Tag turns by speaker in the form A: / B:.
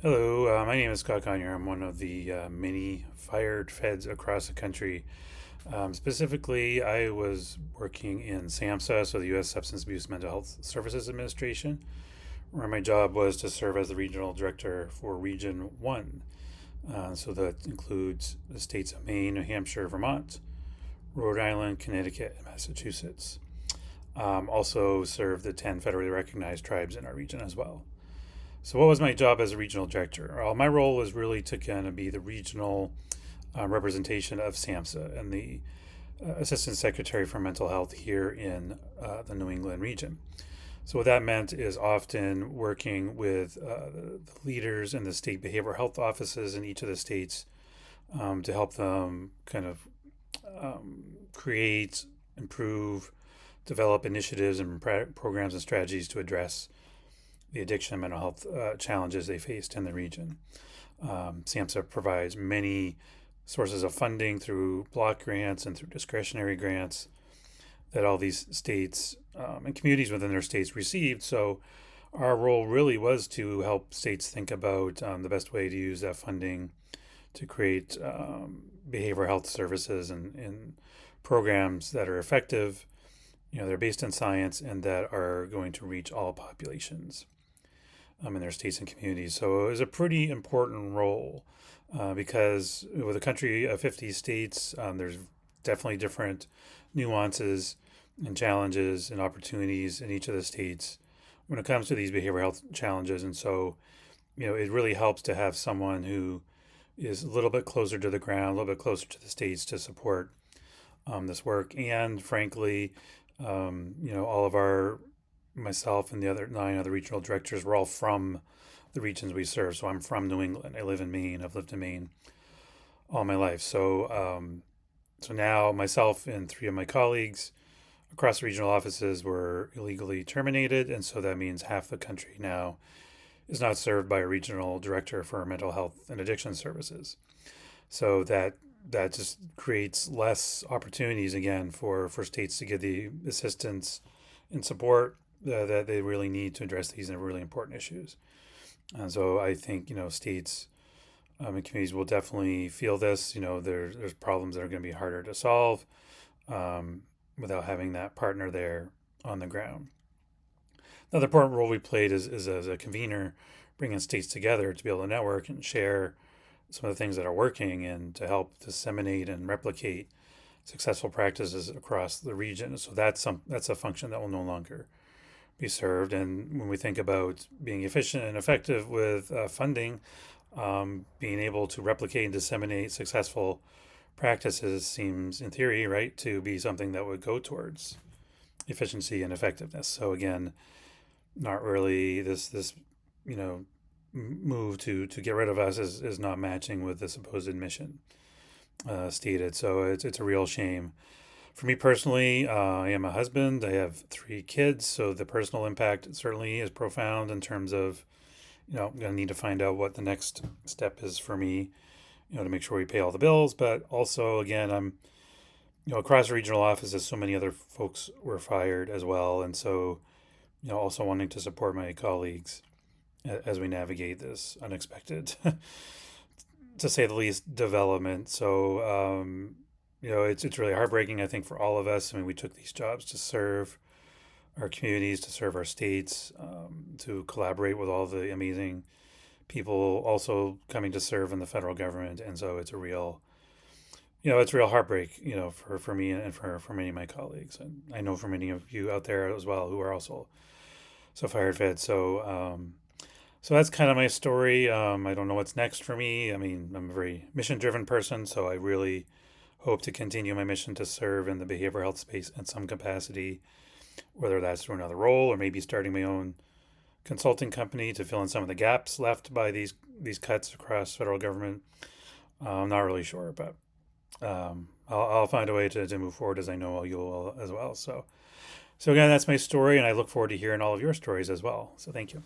A: Hello, my name is Scott Conyer. I'm one of the many fired feds across the country. Specifically, I was working in SAMHSA, so the U.S. Substance Abuse Mental Health Services Administration, where my job was to serve as the regional director for Region 1. So that includes the states of Maine, New Hampshire, Vermont, Rhode Island, Connecticut, and Massachusetts. Also served the 10 federally recognized tribes in our region as well. So, what was my job as a regional director? My role was really to kind of be the regional representation of SAMHSA and the Assistant Secretary for Mental Health here in the New England region. So, what that meant is often working with the leaders in the state behavioral health offices in each of the states to help them kind of create, improve, develop initiatives and programs and strategies to address the addiction and mental health challenges they faced in the region. SAMHSA provides many sources of funding through block grants and through discretionary grants that all these states and communities within their states received. So our role really was to help states think about the best way to use that funding to create behavioral health services and programs that are effective. They're based in science and that are going to reach all populations in their states and communities. So it was a pretty important role because with a country of 50 states, there's definitely different nuances and challenges and opportunities in each of the states when it comes to these behavioral health challenges. And so, it really helps to have someone who is a little bit closer to the ground, a little bit closer to the states to support this work. And frankly, all of myself and the other 9 other regional directors were all from the regions we serve. So I'm from New England. I live in Maine. I've lived in Maine all my life. So now myself and 3 of my colleagues across the regional offices were illegally terminated, and so that means half the country now is not served by a regional director for mental health and addiction services. So that just creates less opportunities again for states to get the assistance and support that they really need to address these really important issues. And so I think states and communities will definitely feel this. There's problems that are going to be harder to solve without having that partner there on the ground. Another important role we played is as a convener, bringing states together to be able to network and share some of the things that are working and to help disseminate and replicate successful practices across the region. So that's a function that will no longer be served. And when we think about being efficient and effective with funding, being able to replicate and disseminate successful practices seems, in theory, right, to be something that would go towards efficiency and effectiveness. So again, not really this move to get rid of us is not matching with the supposed mission stated. So it's a real shame. For me personally, I am a husband. I have 3 kids, so the personal impact certainly is profound in terms of, I'm going to need to find out what the next step is for me, to make sure we pay all the bills. But also, again, I'm, across the regional offices, so many other folks were fired as well. And so, also wanting to support my colleagues as we navigate this unexpected, to say the least, development. So, it's really heartbreaking, I think, for all of us. I mean, we took these jobs to serve our communities, to serve our states, to collaborate with all the amazing people also coming to serve in the federal government. And so it's a real, it's real heartbreak, for me and for many of my colleagues. And I know for many of you out there as well who are also so fired fed. So that's kind of my story. I don't know what's next for me. I mean, I'm a very mission driven person, so I really hope to continue my mission to serve in the behavioral health space in some capacity, whether that's through another role or maybe starting my own consulting company to fill in some of the gaps left by these cuts across federal government. I'm not really sure, but I'll find a way to move forward, as I know you will as well. So again, that's my story, and I look forward to hearing all of your stories as well. So thank you.